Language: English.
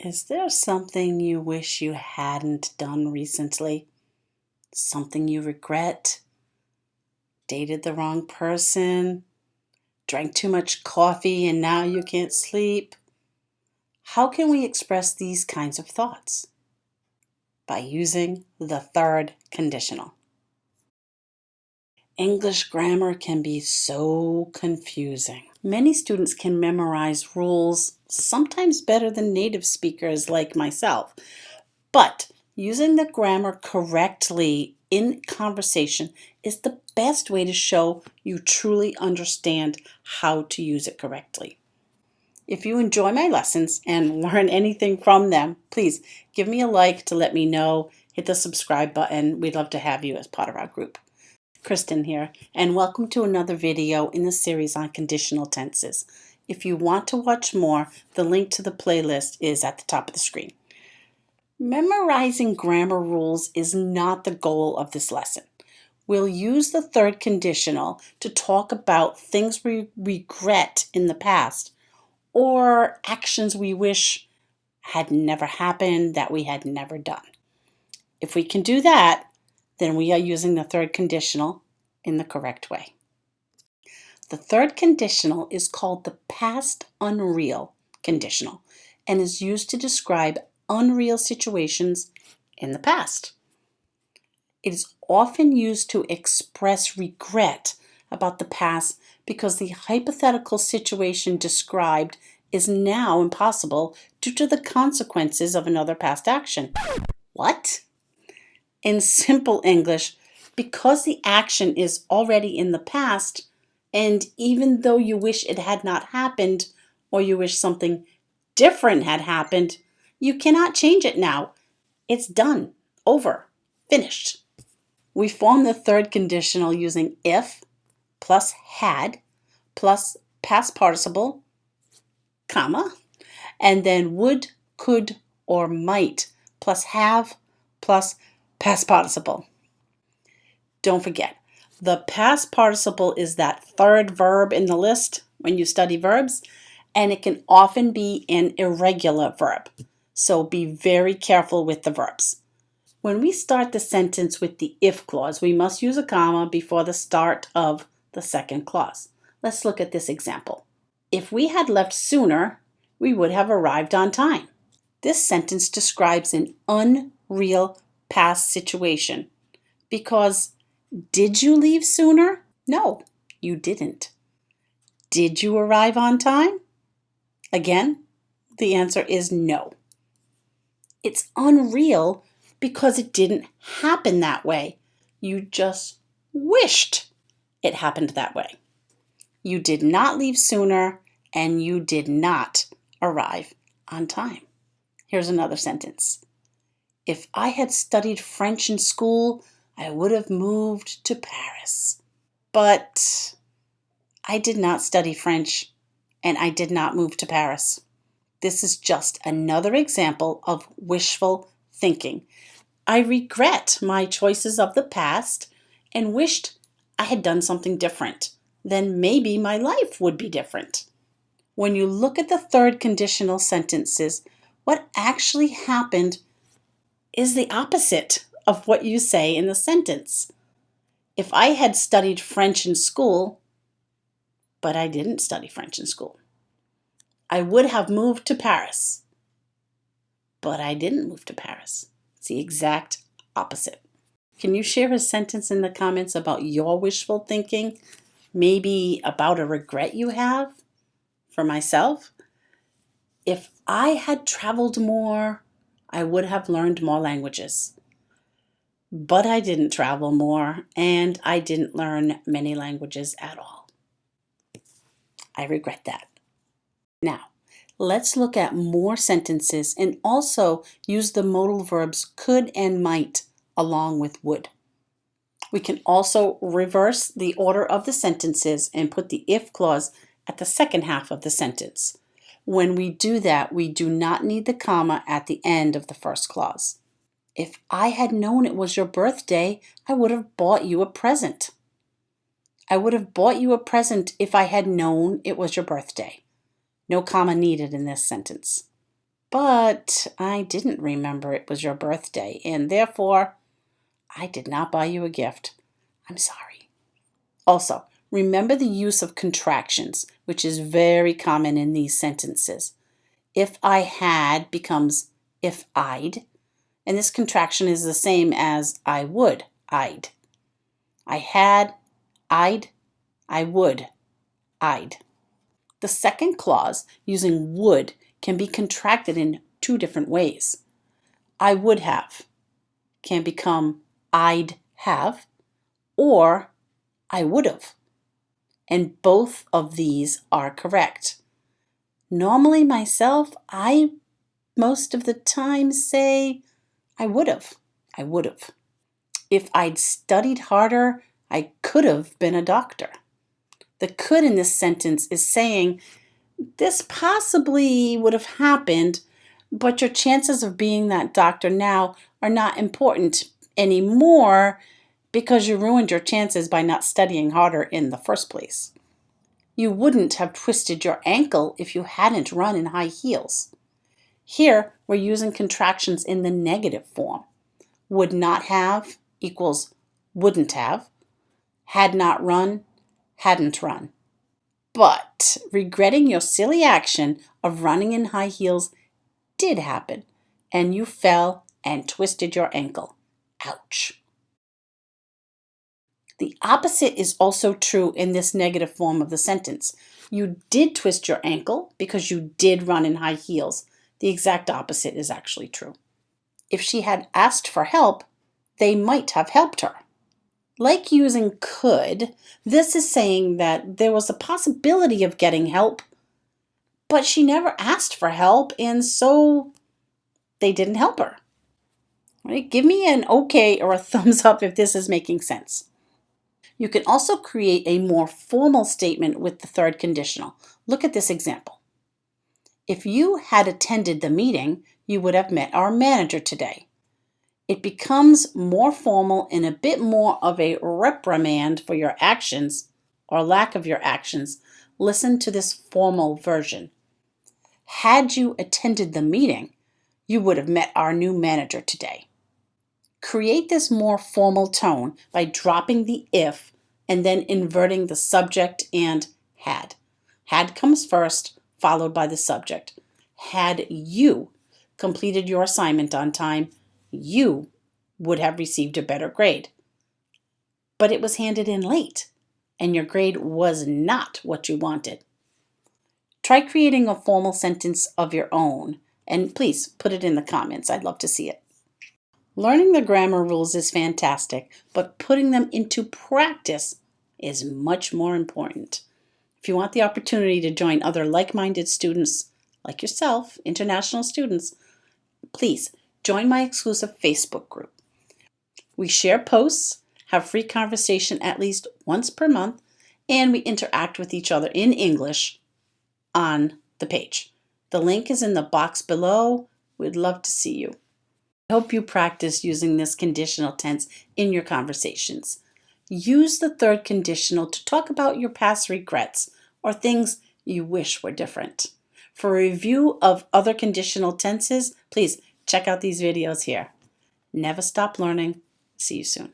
Is there something you wish you hadn't done recently? Something you regret? Dated the wrong person? Drank too much coffee and now you can't sleep? How can we express these kinds of thoughts? By using the third conditional. English grammar can be so confusing. Many students can memorize rules, sometimes better than native speakers like myself. But using the grammar correctly in conversation is the best way to show you truly understand how to use it correctly. If you enjoy my lessons and learn anything from them, please give me a like to let me know. Hit the subscribe button. We'd love to have you as part of our group. Kristin here, and welcome to another video in the series on conditional tenses. If you want to watch more, the link to the playlist is at the top of the screen. Memorizing grammar rules is not the goal of this lesson. We'll use the third conditional to talk about things we regret in the past or actions we wish had never happened, that we had never done. If we can do that, then we are using the third conditional in the correct way. The third conditional is called the past unreal conditional and is used to describe unreal situations in the past. It is often used to express regret about the past because the hypothetical situation described is now impossible due to the consequences of another past action. What? In simple English, because the action is already in the past, and even though you wish it had not happened or you wish something different had happened, you cannot change it now. It's done, over, finished. We form the third conditional using if plus had plus past participle, comma, and then would, could, or might plus have plus past participle. Don't forget, the past participle is that third verb in the list when you study verbs, and it can often be an irregular verb. So be very careful with the verbs. When we start the sentence with the if clause, we must use a comma before the start of the second clause. Let's look at this example. If we had left sooner, we would have arrived on time. This sentence describes an unreal past situation because did you leave sooner? No, you didn't. Did you arrive on time? Again, the answer is no. It's unreal because it didn't happen that way. You just wished it happened that way. You did not leave sooner and you did not arrive on time. Here's another sentence. If I had studied French in school, I would have moved to Paris. But I did not study French and I did not move to Paris. This is just another example of wishful thinking. I regret my choices of the past and wished I had done something different. Then maybe my life would be different. When you look at the third conditional sentences, what actually happened is the opposite of what you say in the sentence. If I had studied French in school, but I didn't study French in school, I would have moved to Paris, but I didn't move to Paris. It's the exact opposite. Can you share a sentence in the comments about your wishful thinking? Maybe about a regret you have? For myself, if I had traveled more, I would have learned more languages. But I didn't travel more, and I didn't learn many languages at all. I regret that. Now, let's look at more sentences and also use the modal verbs could and might along with would. We can also reverse the order of the sentences and put the if clause at the second half of the sentence. When we do that, we do not need the comma at the end of the first clause. If I had known it was your birthday, I would have bought you a present. I would have bought you a present if I had known it was your birthday. No comma needed in this sentence. but I didn't remember it was your birthday, and therefore I did not buy you a gift. I'm sorry. Also, remember the use of contractions, which is very common in these sentences. If I had becomes if I'd, and this contraction is the same as I would, I'd. I had, I'd, I would, I'd. The second clause, using would, can be contracted in two different ways. I would have can become I'd have, or I would have. And both of these are correct. Normally myself, I most of the time say I would have. I would have. If I'd studied harder, I could have been a doctor. The could in this sentence is saying this possibly would have happened, but your chances of being that doctor now are not important anymore because you ruined your chances by not studying harder in the first place. You wouldn't have twisted your ankle if you hadn't run in high heels. Here, we're using contractions in the negative form. Would not have equals wouldn't have. Had not run, hadn't run. But regretting your silly action of running in high heels did happen, and you fell and twisted your ankle. Ouch. The opposite is also true in this negative form of the sentence. You did twist your ankle because you did run in high heels. The exact opposite is actually true. If she had asked for help, they might have helped her. Like using could, this is saying that there was a possibility of getting help, but she never asked for help, and so they didn't help her. Right? Give me an okay or a thumbs up if this is making sense. You can also create a more formal statement with the third conditional. Look at this example. If you had attended the meeting, you would have met our manager today. It becomes more formal and a bit more of a reprimand for your actions or lack of your actions. Listen to this formal version. Had you attended the meeting, you would have met our new manager today. Create this more formal tone by dropping the if and then inverting the subject and had. Had comes first, followed by the subject. Had you completed your assignment on time, you would have received a better grade. But it was handed in late, and your grade was not what you wanted. Try creating a formal sentence of your own, and please put it in the comments. I'd love to see it. Learning the grammar rules is fantastic, but putting them into practice is much more important. If you want the opportunity to join other like-minded students like yourself, international students, please join my exclusive Facebook group. We share posts, have free conversation at least once per month, and we interact with each other in English on the page. The link is in the box below. We'd love to see you. I hope you practice using this conditional tense in your conversations. Use the third conditional to talk about your past regrets or things you wish were different. For a review of other conditional tenses, please check out these videos here. Never stop learning. See you soon.